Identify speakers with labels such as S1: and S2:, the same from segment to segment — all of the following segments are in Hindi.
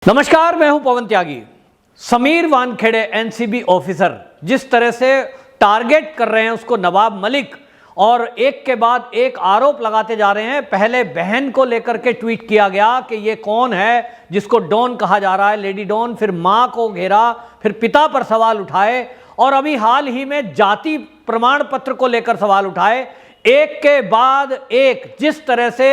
S1: नमस्कार, मैं हूं पवन त्यागी। समीर वानखेड़े एनसीबी ऑफिसर जिस तरह से टारगेट कर रहे हैं उसको नवाब मलिक, और एक के बाद एक आरोप लगाते जा रहे हैं। पहले बहन को लेकर के ट्वीट किया गया कि ये कौन है जिसको डॉन कहा जा रहा है, लेडी डॉन। फिर मां को घेरा, फिर पिता पर सवाल उठाए, और अभी हाल ही में जाति प्रमाण पत्र को लेकर सवाल उठाए। एक के बाद एक जिस तरह से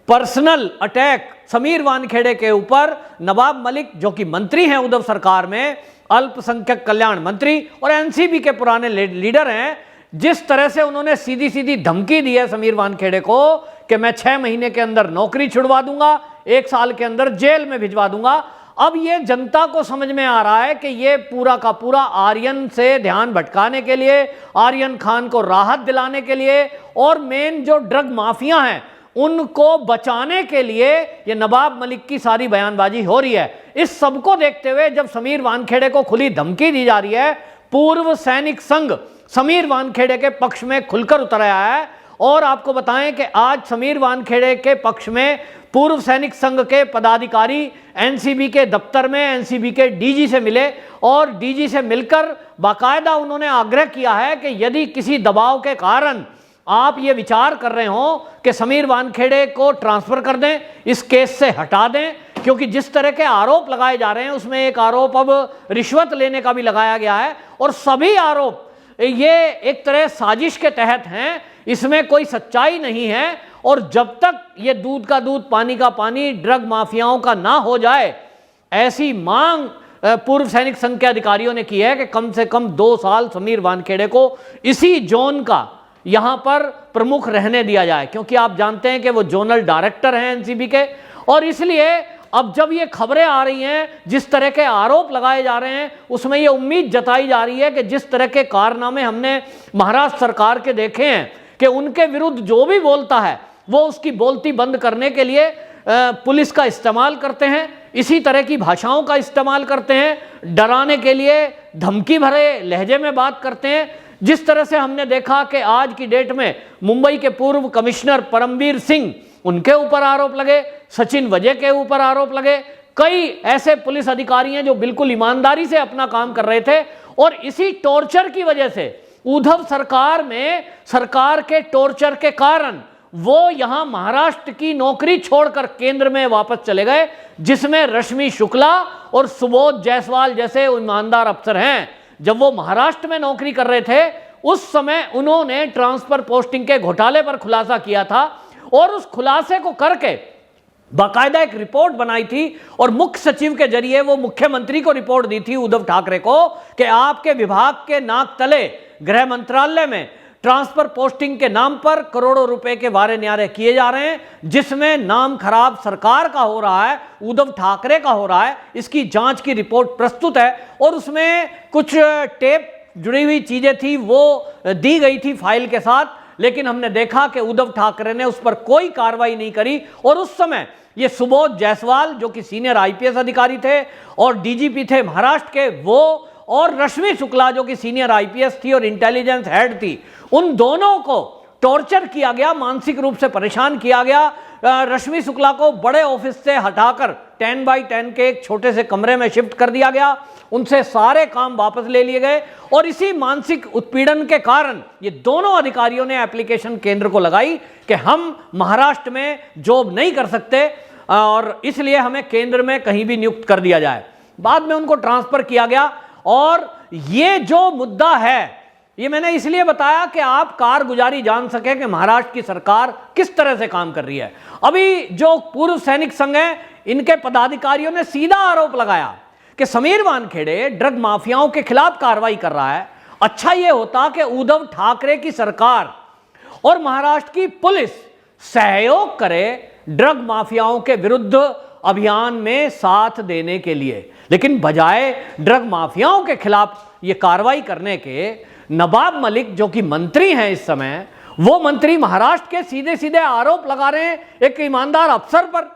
S1: पर्सनल अटैक समीर वानखेड़े के ऊपर, नवाब मलिक जो कि मंत्री हैं उद्धव सरकार में, अल्पसंख्यक कल्याण मंत्री और एनसीबी के पुराने लीडर हैं, जिस तरह से उन्होंने सीधी सीधी धमकी दी है समीर वानखेड़े को कि मैं 6 महीने के अंदर नौकरी छुड़वा दूंगा, 1 साल के अंदर जेल में भिजवा दूंगा। अब ये जनता को समझ में आ रहा है कि ये पूरा का पूरा आर्यन से ध्यान भटकाने के लिए, आर्यन खान को राहत दिलाने के लिए, और मेन जो ड्रग माफिया हैं उनको बचाने के लिए ये नवाब मलिक की सारी बयानबाजी हो रही है। इस सबको देखते हुए जब समीर वानखेड़े को खुली धमकी दी जा रही है, पूर्व सैनिक संघ समीर वानखेड़े के पक्ष में खुलकर उतर आया है। और आपको बताएं कि आज समीर वानखेड़े के पक्ष में पूर्व सैनिक संघ के पदाधिकारी एनसीबी के दफ्तर में एनसीबी के डीजी से मिले, और डीजी से मिलकर बाकायदा उन्होंने आग्रह किया है कि यदि किसी दबाव के कारण आप ये विचार कर रहे हो कि समीर वानखेड़े को ट्रांसफर कर दें, इस केस से हटा दें, क्योंकि जिस तरह के आरोप लगाए जा रहे हैं उसमें एक आरोप अब रिश्वत लेने का भी लगाया गया है, और सभी आरोप ये एक तरह साजिश के तहत हैं, इसमें कोई सच्चाई नहीं है। और जब तक ये दूध का दूध पानी का पानी ड्रग माफियाओं का ना हो जाए, ऐसी मांग पूर्व सैनिक संघ के अधिकारियों ने की है कि कम से कम 2 साल समीर वानखेड़े को इसी जोन का यहां पर प्रमुख रहने दिया जाए, क्योंकि आप जानते हैं कि वो जोनल डायरेक्टर हैं एनसीबी के। और इसलिए अब जब ये खबरें आ रही हैं, जिस तरह के आरोप लगाए जा रहे हैं, उसमें ये उम्मीद जताई जा रही है कि जिस तरह के कारनामे हमने महाराष्ट्र सरकार के देखे हैं कि उनके विरुद्ध जो भी बोलता है वो उसकी बोलती बंद करने के लिए पुलिस का इस्तेमाल करते हैं, इसी तरह की भाषाओं का इस्तेमाल करते हैं, डराने के लिए धमकी भरे लहजे में बात करते हैं। जिस तरह से हमने देखा कि आज की डेट में मुंबई के पूर्व कमिश्नर परमवीर सिंह, उनके ऊपर आरोप लगे, सचिन वजय के ऊपर आरोप लगे, कई ऐसे पुलिस अधिकारी हैं जो बिल्कुल ईमानदारी से अपना काम कर रहे थे, और इसी टॉर्चर की वजह से उद्धव सरकार में सरकार के टॉर्चर के कारण वो यहां महाराष्ट्र की नौकरी छोड़कर केंद्र में वापस चले गए, जिसमें रश्मि शुक्ला और सुबोध जायसवाल जैसे ईमानदार अफसर हैं। जब वो महाराष्ट्र में नौकरी कर रहे थे उस समय उन्होंने ट्रांसफर पोस्टिंग के घोटाले पर खुलासा किया था, और उस खुलासे को करके बाकायदा एक रिपोर्ट बनाई थी, और मुख्य सचिव के जरिए वो मुख्यमंत्री को रिपोर्ट दी थी उद्धव ठाकरे को कि आपके विभाग के नाक तले गृह मंत्रालय में ट्रांसफर पोस्टिंग के नाम पर करोड़ों रुपए के वारे न्यारे किए जा रहे हैं, जिसमें नाम खराब सरकार का हो रहा है, उद्धव ठाकरे का हो रहा है। इसकी जांच की रिपोर्ट प्रस्तुत है, और उसमें कुछ टेप जुड़ी हुई चीजें थी वो दी गई थी फाइल के साथ, लेकिन हमने देखा कि उद्धव ठाकरे ने उस पर कोई कार्रवाई नहीं करी। और उस समय ये सुबोध जायसवाल जो कि सीनियर आईपीएस अधिकारी थे और डीजीपी थे महाराष्ट्र के, वो और रश्मि शुक्ला जो कि सीनियर आईपीएस थी और इंटेलिजेंस हेड थी, उन दोनों को टॉर्चर किया गया, मानसिक रूप से परेशान किया गया। रश्मि शुक्ला को बड़े ऑफिस से हटाकर 10 बाई 10 के एक छोटे से कमरे में शिफ्ट कर दिया गया, उनसे सारे काम वापस ले लिए गए, और इसी मानसिक उत्पीड़न के कारण ये दोनों अधिकारियों ने एप्लीकेशन केंद्र को लगाई कि हम महाराष्ट्र में जॉब नहीं कर सकते और इसलिए हमें केंद्र में कहीं भी नियुक्त कर दिया जाए। बाद में उनको ट्रांसफर किया गया। और ये जो मुद्दा है ये मैंने इसलिए बताया कि आप कारगुजारी जान सके कि महाराष्ट्र की सरकार किस तरह से काम कर रही है। अभी जो पूर्व सैनिक संघ है, इनके पदाधिकारियों ने सीधा आरोप लगाया कि समीर वानखेड़े ड्रग माफियाओं के खिलाफ कार्रवाई कर रहा है। अच्छा ये होता कि उद्धव ठाकरे की सरकार और महाराष्ट्र की पुलिस सहयोग करे ड्रग माफियाओं के विरुद्ध अभियान में साथ देने के लिए, लेकिन बजाय ड्रग माफियाओं के खिलाफ ये कार्रवाई करने के नवाब मलिक जो कि मंत्री हैं इस समय, वो मंत्री महाराष्ट्र के सीधे सीधे आरोप लगा रहे हैं एक ईमानदार अफसर पर,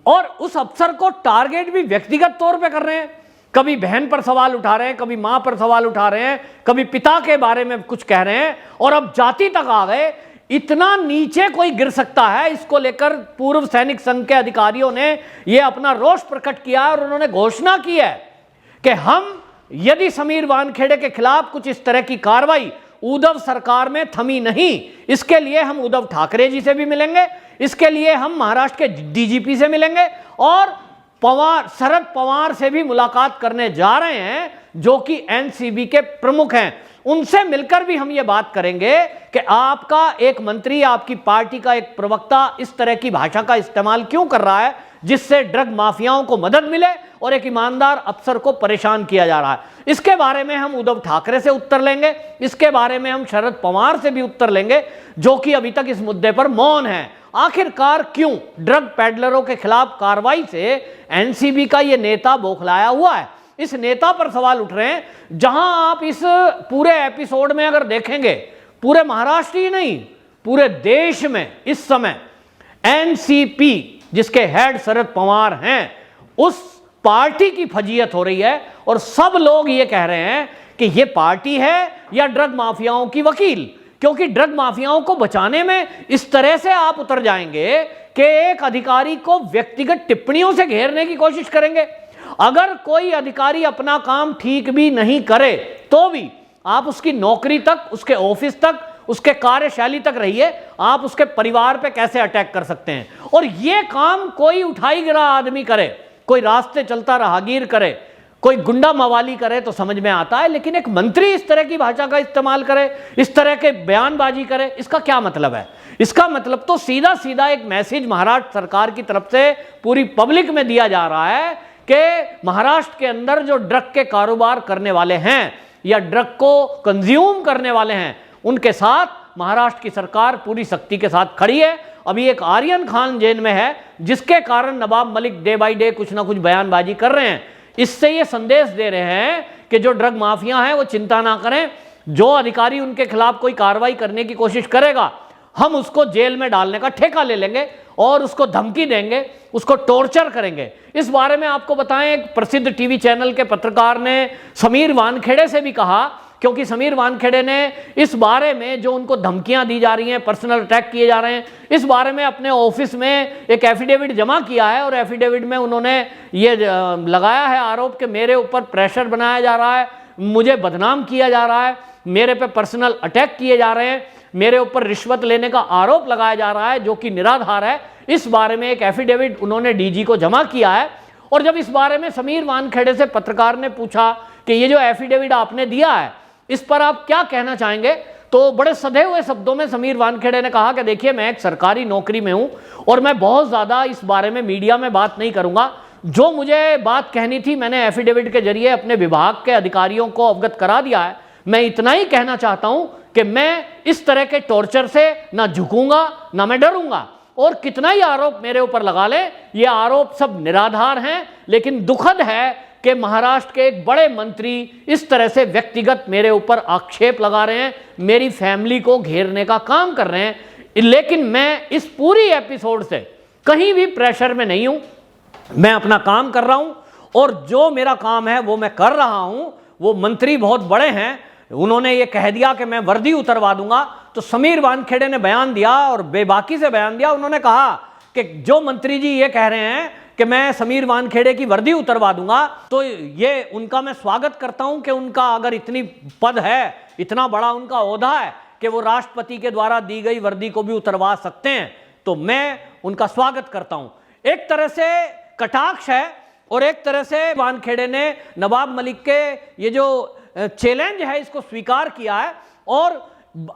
S1: और उस अफसर को टारगेट भी व्यक्तिगत तौर पे कर रहे हैं। कभी बहन पर सवाल उठा रहे हैं, कभी मां पर सवाल उठा रहे हैं, कभी पिता के बारे में कुछ कह रहे हैं, और अब जाति तक आ गए इतना नीचे कोई गिर सकता है, इसको लेकर पूर्व सैनिक संघ के अधिकारियों ने यह अपना रोष प्रकट किया और उन्होंने घोषणा की है कि हम यदि समीर वानखेड़े के खिलाफ कुछ इस तरह की कार्रवाई उद्धव सरकार में थमी नहीं, इसके लिए हम उद्धव ठाकरे जी से भी मिलेंगे, इसके लिए हम महाराष्ट्र के डीजीपी से मिलेंगे और शरद पवार से भी मुलाकात करने जा रहे हैं जो कि एनसीबी के प्रमुख हैं। उनसे मिलकर भी हम ये बात करेंगे कि आपका एक मंत्री, आपकी पार्टी का एक प्रवक्ता इस तरह की भाषा का इस्तेमाल क्यों कर रहा है जिससे ड्रग माफियाओं को मदद मिले और एक ईमानदार अफसर को परेशान किया जा रहा है। इसके बारे में हम उद्धव ठाकरे से उत्तर लेंगे, इसके बारे में हम शरद पवार से भी उत्तर लेंगे जो कि अभी तक इस मुद्दे पर मौन है। आखिरकार क्यों ड्रग पैडलरों के खिलाफ कार्रवाई से एनसीबी का ये नेता बौखलाया हुआ है? इस नेता पर सवाल उठ रहे हैं। जहां आप इस पूरे एपिसोड में अगर देखेंगे, पूरे महाराष्ट्र ही नहीं पूरे देश में इस समय एनसीपी जिसके हेड शरद पवार हैं, उस पार्टी की फजीयत हो रही है और सब लोग ये कह रहे हैं कि ये पार्टी है या ड्रग माफियाओं की वकील। क्योंकि ड्रग माफियाओं को बचाने में इस तरह से आप उतर जाएंगे कि एक अधिकारी को व्यक्तिगत टिप्पणियों से घेरने की कोशिश करेंगे। अगर कोई अधिकारी अपना काम ठीक भी नहीं करे तो भी आप उसकी नौकरी तक, उसके ऑफिस तक, उसके कार्यशैली तक रहिए, आप उसके परिवार पे कैसे अटैक कर सकते हैं। और यह काम कोई उठाई गिरा आदमी करे, कोई रास्ते चलता राहगीर करे, कोई गुंडा मवाली करे तो समझ में आता है, लेकिन एक मंत्री इस तरह की भाषा का इस्तेमाल करे, इस तरह के बयानबाजी करे, इसका क्या मतलब है? इसका मतलब तो सीधा सीधा एक मैसेज महाराष्ट्र सरकार की तरफ से पूरी पब्लिक में दिया जा रहा है कि महाराष्ट्र के अंदर जो ड्रग के कारोबार करने वाले हैं या ड्रग को कंज्यूम करने वाले हैं, उनके साथ महाराष्ट्र की सरकार पूरी सख्ती के साथ खड़ी है। अभी एक आर्यन खान जेल में है जिसके कारण Nawab Malik day by day कुछ ना कुछ बयानबाजी कर रहे हैं। इससे ये संदेश दे रहे हैं कि जो ड्रग माफिया हैं वो चिंता ना करें, जो अधिकारी उनके खिलाफ कोई कार्रवाई करने की कोशिश करेगा हम उसको जेल में डालने का ठेका ले लेंगे और उसको धमकी देंगे, उसको टॉर्चर करेंगे। इस बारे में आपको बताएं, एक प्रसिद्ध टीवी चैनल के पत्रकार ने समीर वानखेड़े से भी कहा, क्योंकि समीर वानखेड़े ने इस बारे में जो उनको धमकियां दी जा रही हैं, पर्सनल अटैक किए जा रहे हैं, इस बारे में अपने ऑफिस में एक एफिडेविट जमा किया है और एफिडेविट में उन्होंने ये लगाया है आरोप कि मेरे ऊपर प्रेशर बनाया जा रहा है, मुझे बदनाम किया जा रहा है, मेरे पे पर्सनल अटैक किए जा रहे हैं, मेरे ऊपर रिश्वत लेने का आरोप लगाया जा रहा है जो कि निराधार है। इस बारे में एक एफिडेविट उन्होंने डीजी को जमा किया है। और जब इस बारे में समीर वानखेड़े से पत्रकार ने पूछा कि ये जो एफिडेविट आपने दिया है इस पर आप क्या कहना चाहेंगे, तो बड़े सधे हुए शब्दों में समीर वानखेड़े ने कहा कि देखिए, मैं एक सरकारी नौकरी में हूं और मैं बहुत ज्यादा इस बारे में मीडिया में बात नहीं करूंगा। जो मुझे बात कहनी थी मैंने एफिडेविट के जरिए अपने विभाग के अधिकारियों को अवगत करा दिया है। मैं इतना ही कहना चाहता हूं कि मैं इस तरह के टॉर्चर से ना झुकूंगा ना मैं डरूंगा, और कितना ही आरोप मेरे ऊपर लगा ले, ये आरोप सब निराधार हैं। लेकिन दुखद है कि महाराष्ट्र के एक बड़े मंत्री इस तरह से व्यक्तिगत मेरे ऊपर आक्षेप लगा रहे हैं, मेरी फैमिली को घेरने का काम कर रहे हैं। लेकिन मैं इस पूरी एपिसोड से कहीं भी प्रेशर में नहीं हूं, मैं अपना काम कर रहा हूं और जो मेरा काम है वो मैं कर रहा हूं। वो मंत्री बहुत बड़े हैं, उन्होंने ये कह दिया कि मैं वर्दी उतरवा दूंगा, तो समीर वानखेड़े ने बयान दिया और बेबाकी से बयान दिया। उन्होंने कहा कि जो मंत्री जी ये कह रहे हैं कि मैं समीर वानखेड़े की वर्दी उतरवा दूंगा, तो ये उनका मैं स्वागत करता हूं कि उनका अगर इतनी पद है, इतना बड़ा उनका ओहदा है कि वो राष्ट्रपति के द्वारा दी गई वर्दी को भी उतरवा सकते हैं, तो मैं उनका स्वागत करता हूं। एक तरह से कटाक्ष है और एक तरह से वानखेड़े ने नवाब मलिक के ये जो चैलेंज है इसको स्वीकार किया है और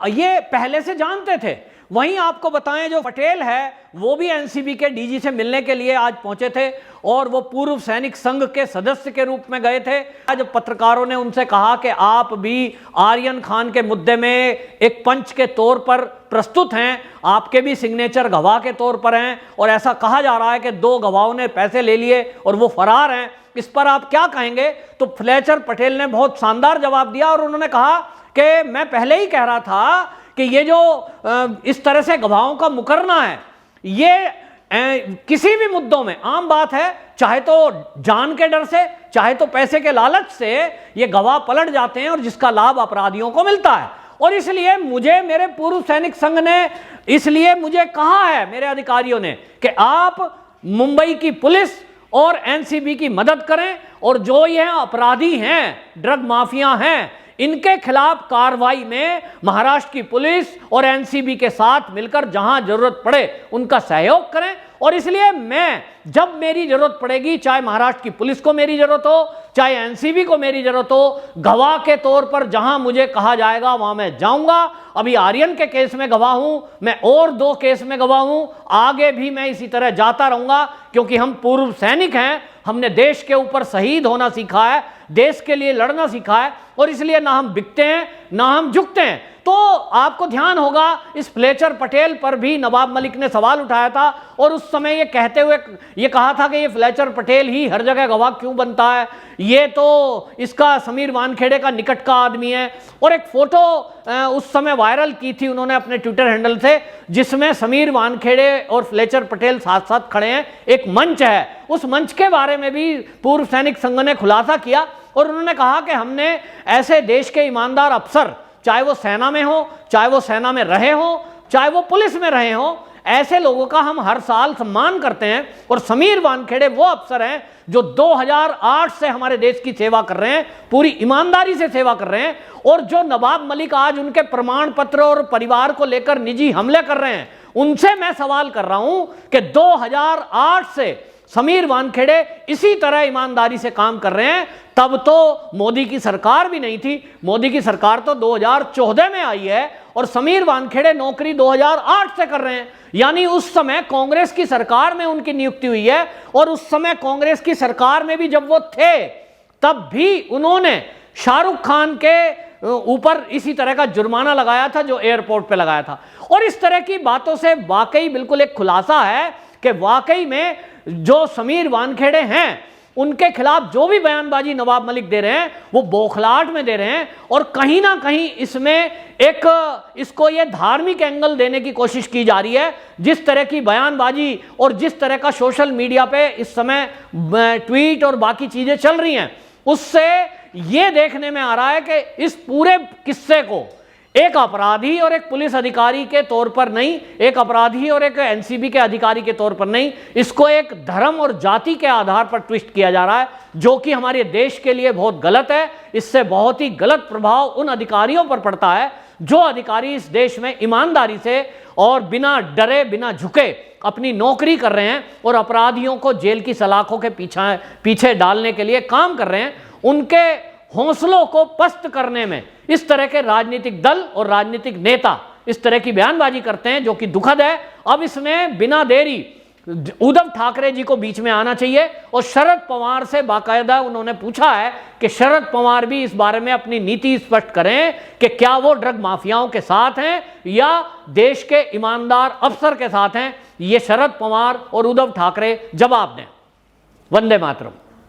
S1: ये पहले से जानते थे। वहीं आपको बताएं, जो पटेल है वो भी एनसीबी के डीजी से मिलने के लिए आज पहुंचे थे और वो पूर्व सैनिक संघ के सदस्य के रूप में गए थे। आज पत्रकारों ने उनसे कहा कि आप भी आर्यन खान के मुद्दे में एक पंच के तौर पर प्रस्तुत हैं, आपके भी सिग्नेचर गवाह के तौर पर हैं और ऐसा कहा जा रहा है कि 2 गवाहों ने पैसे ले लिए और वो फरार हैं, इस पर आप क्या कहेंगे? तो फ्लेचर पटेल ने बहुत शानदार जवाब दिया और उन्होंने कहा कि मैं पहले ही कह रहा था कि ये जो इस तरह से गवाहों का मुकरना है, ये किसी भी मुद्दों में आम बात है, चाहे तो जान के डर से, चाहे तो पैसे के लालच से ये गवाह पलट जाते हैं और जिसका लाभ अपराधियों को मिलता है। और इसलिए मुझे मेरे पूर्व सैनिक संघ ने इसलिए मुझे कहा है, मेरे अधिकारियों ने, कि आप मुंबई की पुलिस और एनसीबी की मदद करें और जो ये अपराधी हैं, ड्रग माफिया हैं, इनके खिलाफ कार्रवाई में महाराष्ट्र की पुलिस और एनसीबी के साथ मिलकर जहां जरूरत पड़े उनका सहयोग करें। और इसलिए मैं, जब मेरी जरूरत पड़ेगी, चाहे महाराष्ट्र की पुलिस को मेरी जरूरत हो, चाहे एनसीबी को मेरी जरूरत हो, गवाह के तौर पर जहां मुझे कहा जाएगा वहां मैं जाऊंगा। अभी आर्यन के केस में गवाह हूं, मैं और 2 केस में गवाह हूं, आगे भी मैं इसी तरह जाता रहूंगा, क्योंकि हम पूर्व सैनिक हैं, हमने देश के ऊपर शहीद होना सीखा है, देश के लिए लड़ना सीखा है, और इसलिए ना हम बिकते हैं ना हम झुकते हैं। तो आपको ध्यान होगा, इस फ्लेचर पटेल पर भी नवाब मलिक ने सवाल उठाया था और उस समय ये कहते हुए ये कहा था कि ये फ्लेचर पटेल ही हर जगह गवाह क्यों बनता है, ये तो इसका समीर वानखेड़े का निकट का आदमी है। और एक फोटो उस समय वायरल की थी उन्होंने अपने ट्विटर हैंडल से, जिसमें समीर वानखेड़े और फ्लेचर पटेल साथ साथ खड़े हैं, एक मंच है, उस मंच के बारे में भी पूर्व सैनिक संघ ने खुलासा किया और उन्होंने कहा कि हमने ऐसे देश के ईमानदार अफसर, चाहे वो सेना में हो, चाहे वो सेना में रहे हो, चाहे वो पुलिस में रहे हो, ऐसे लोगों का हम हर साल सम्मान करते हैं। और समीर वानखेड़े वो अफसर हैं जो 2008 से हमारे देश की सेवा कर रहे हैं, पूरी ईमानदारी से सेवा कर रहे हैं। और जो नवाब मलिक आज उनके प्रमाण पत्र और परिवार को लेकर निजी हमले कर रहे हैं, उनसे मैं सवाल कर रहा हूं कि 2008 से समीर वानखेड़े इसी तरह ईमानदारी से काम कर रहे हैं। तब तो मोदी की सरकार भी नहीं थी, मोदी की सरकार तो 2014 में आई है और समीर वानखेड़े नौकरी 2008 से कर रहे हैं। यानी उस समय कांग्रेस की सरकार में उनकी नियुक्ति हुई है, और उस समय कांग्रेस की सरकार में भी जब वो थे तब भी उन्होंने शाहरुख खान के ऊपर इसी तरह का जुर्माना लगाया था जो एयरपोर्ट पे लगाया था। और इस तरह की बातों से वाकई बिल्कुल एक खुलासा है कि वाकई में जो समीर वानखेड़े हैं उनके खिलाफ जो भी बयानबाजी नवाब मलिक दे रहे हैं वो बौखलाहट में दे रहे हैं, और कहीं ना कहीं इसमें एक इसको ये धार्मिक एंगल देने की कोशिश की जा रही है। जिस तरह की बयानबाजी और जिस तरह का सोशल मीडिया पे इस समय ट्वीट और बाकी चीजें चल रही हैं, उससे ये देखने में आ रहा है कि इस पूरे किस्से को एक अपराधी और एक पुलिस अधिकारी के तौर पर नहीं, एक अपराधी और एक एनसीबी के अधिकारी के तौर पर नहीं, इसको एक धर्म और जाति के आधार पर ट्विस्ट किया जा रहा है, जो कि हमारे देश के लिए बहुत गलत है। इससे बहुत ही गलत प्रभाव उन अधिकारियों पर पड़ता है जो अधिकारी इस देश में ईमानदारी से और बिना डरे बिना झुके अपनी नौकरी कर रहे हैं और अपराधियों को जेल की सलाखों के पीछे डालने के लिए काम कर रहे हैं। उनके हौसलों को पस्त करने में इस तरह के राजनीतिक दल और राजनीतिक नेता इस तरह की बयानबाजी करते हैं, जो कि दुखद है। अब इसमें बिना देरी उद्धव ठाकरे जी को बीच में आना चाहिए और शरद पवार से बाकायदा उन्होंने पूछा है कि शरद पवार भी इस बारे में अपनी नीति स्पष्ट करें कि क्या वो ड्रग माफियाओं के साथ हैं या देश के ईमानदार अफसर के साथ हैं। ये शरद पवार और उद्धव ठाकरे जवाब दें। वंदे मातरम।